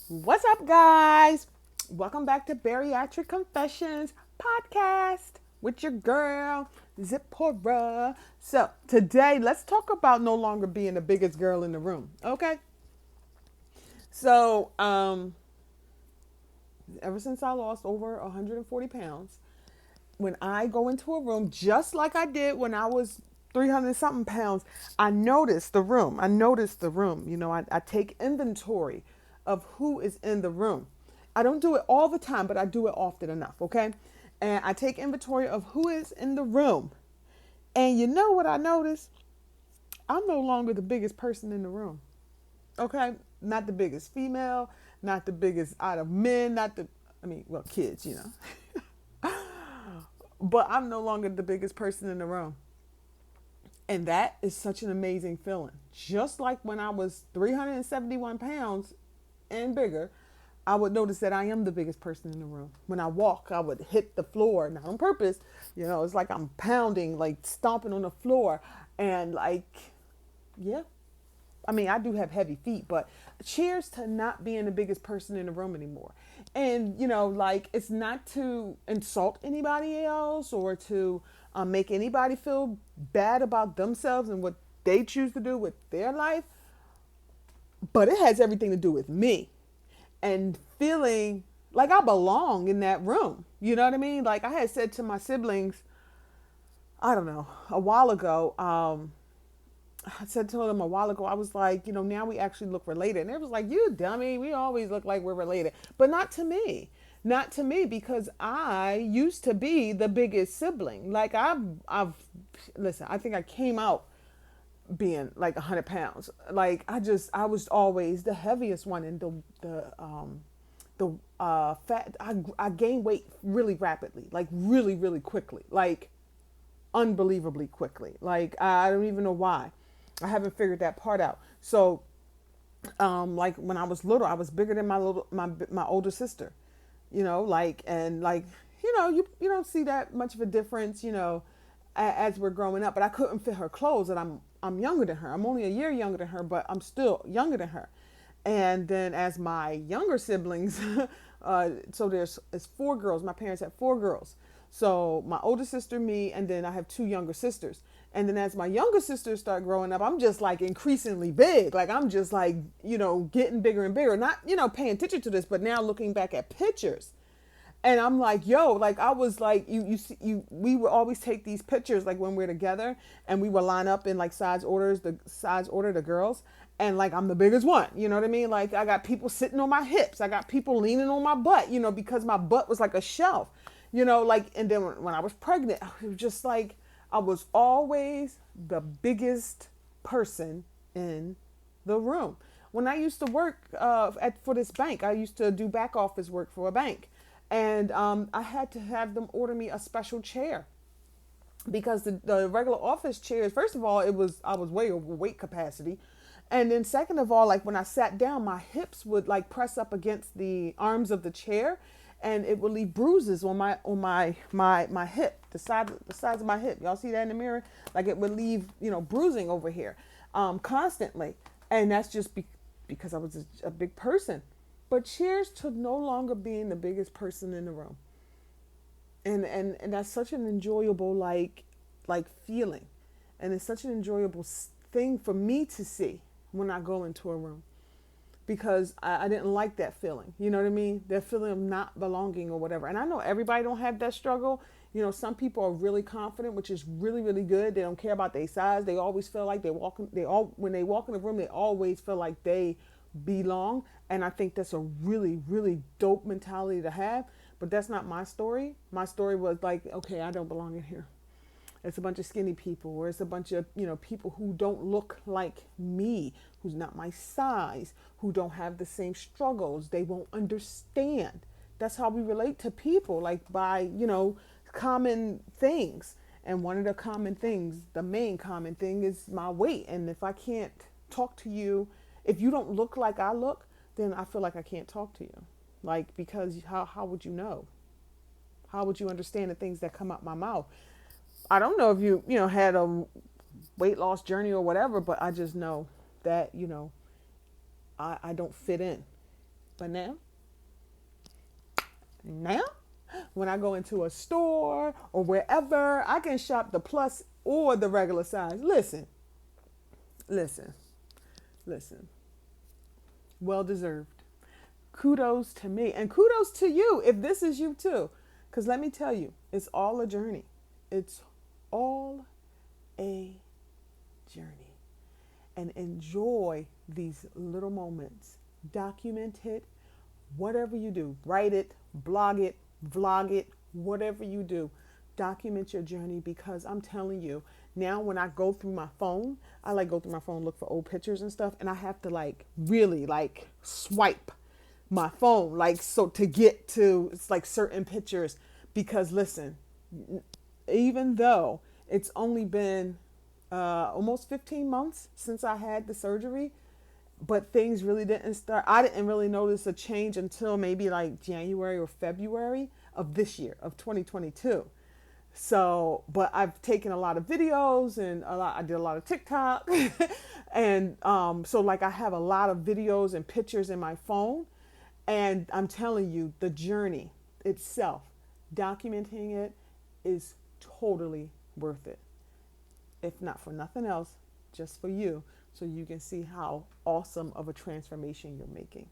What's up, guys? Welcome back to Bariatric Confessions podcast with your girl, Zipporah. So, today, let's talk about no longer being the biggest girl in the room, okay? So, ever since I lost over 140 pounds, when I go into a room, just like I did when I was 300 something pounds, I notice the room. I notice the room. I take inventory of who is in the room. I don't do it all the time, but I do it often enough, okay? And I take inventory of who is in the room. And you know what I notice? I'm no longer the biggest person in the room, okay? Not the biggest female, not the biggest out of men, well, kids, but I'm no longer the biggest person in the room. And that is such an amazing feeling. Just like when I was 371 pounds and bigger, I would notice that I am the biggest person in the room. When I walk, I would hit the floor, not on purpose. It's like I'm pounding, like stomping on the floor. And yeah, I mean, I do have heavy feet, but cheers to not being the biggest person in the room anymore. And, it's not to insult anybody else or to make anybody feel bad about themselves and what they choose to do with their life, but it has everything to do with me and feeling like I belong in that room. You know what I mean? Like I had said to my siblings, I don't know, a while ago, I said to them a while ago, I was like, now we actually look related. And it was like, you dummy, we always look like we're related. But not to me. Not to me, because I used to be the biggest sibling. Like listen, I think I came out being like 100 pounds. Like I was always the heaviest one in the fat. I gained weight really rapidly, like really, really quickly. Like unbelievably quickly. Like I don't even know why. I haven't figured that part out. So, like when I was little, I was bigger than my older sister. You don't see that much of a difference. As we're growing up. But I couldn't fit her clothes, and I'm younger than her. I'm only a year younger than her, but I'm still younger than her. And then as my younger siblings, so it's four girls. My parents had four girls. So my older sister, me, and then I have two younger sisters. And then as my younger sisters start growing up, I'm just like increasingly big. Like I'm just like, getting bigger and bigger. Not, paying attention to this, but now looking back at pictures. And I'm like, yo, like I was like, we would always take these pictures like when we're together, and we would line up in like size order, the girls, and like I'm the biggest one. You know what I mean? Like I got people sitting on my hips, I got people leaning on my butt, because my butt was like a shelf, like. And then when I was pregnant, it was just like I was always the biggest person in the room. When I used to work for this bank, I used to do back office work for a bank, and I had to have them order me a special chair because the regular office chairs. First of all, I was way overweight capacity, and then second of all, like when I sat down, my hips would like press up against the arms of the chair, and it would leave bruises on my hip, the sides of my hip. Y'all see that in the mirror? Like it would leave bruising over here, constantly, and that's just because I was a big person. But cheers to no longer being the biggest person in the room. And that's such an enjoyable like feeling. And it's such an enjoyable thing for me to see when I go into a room, because I didn't like that feeling. You know what I mean? That feeling of not belonging or whatever. And I know everybody don't have that struggle. Some people are really confident, which is really, really good. They don't care about their size. They always feel like when they walk in the room, they always feel like they belong. And I think that's a really, really dope mentality to have. But that's not my story. My story was like, okay, I don't belong in here. It's a bunch of skinny people, or it's a bunch of, people who don't look like me, who's not my size, who don't have the same struggles. They won't understand. That's how we relate to people, like by, common things. And one of the common things, the main common thing, is my weight. And if I can't talk to you, if you don't look like I look, then I feel like I can't talk to you. Like, because how would you know? How would you understand the things that come out my mouth? I don't know if you had a weight loss journey or whatever, but I just know that I don't fit in. But now, when I go into a store or wherever, I can shop the plus or the regular size. Listen, listen. Well deserved. Kudos to me and kudos to you if this is you too. Because let me tell you, it's all a journey. It's all a journey. And enjoy these little moments. Document it, whatever you do. Write it, blog it, vlog it, whatever you do. Document your journey because I'm telling you, now when I go through my phone, I like go through my phone, look for old pictures and stuff, and I have to like really like swipe my phone like so to get to it's like certain pictures because listen, even though it's only been almost 15 months since I had the surgery, but things really didn't start. I didn't really notice a change until maybe like January or February of this year, of 2022. So, but I've taken a lot of videos and I did a lot of TikTok. And so, like, I have a lot of videos and pictures in my phone. And I'm telling you, the journey itself, documenting it is totally worth it. If not for nothing else, just for you, so you can see how awesome of a transformation you're making.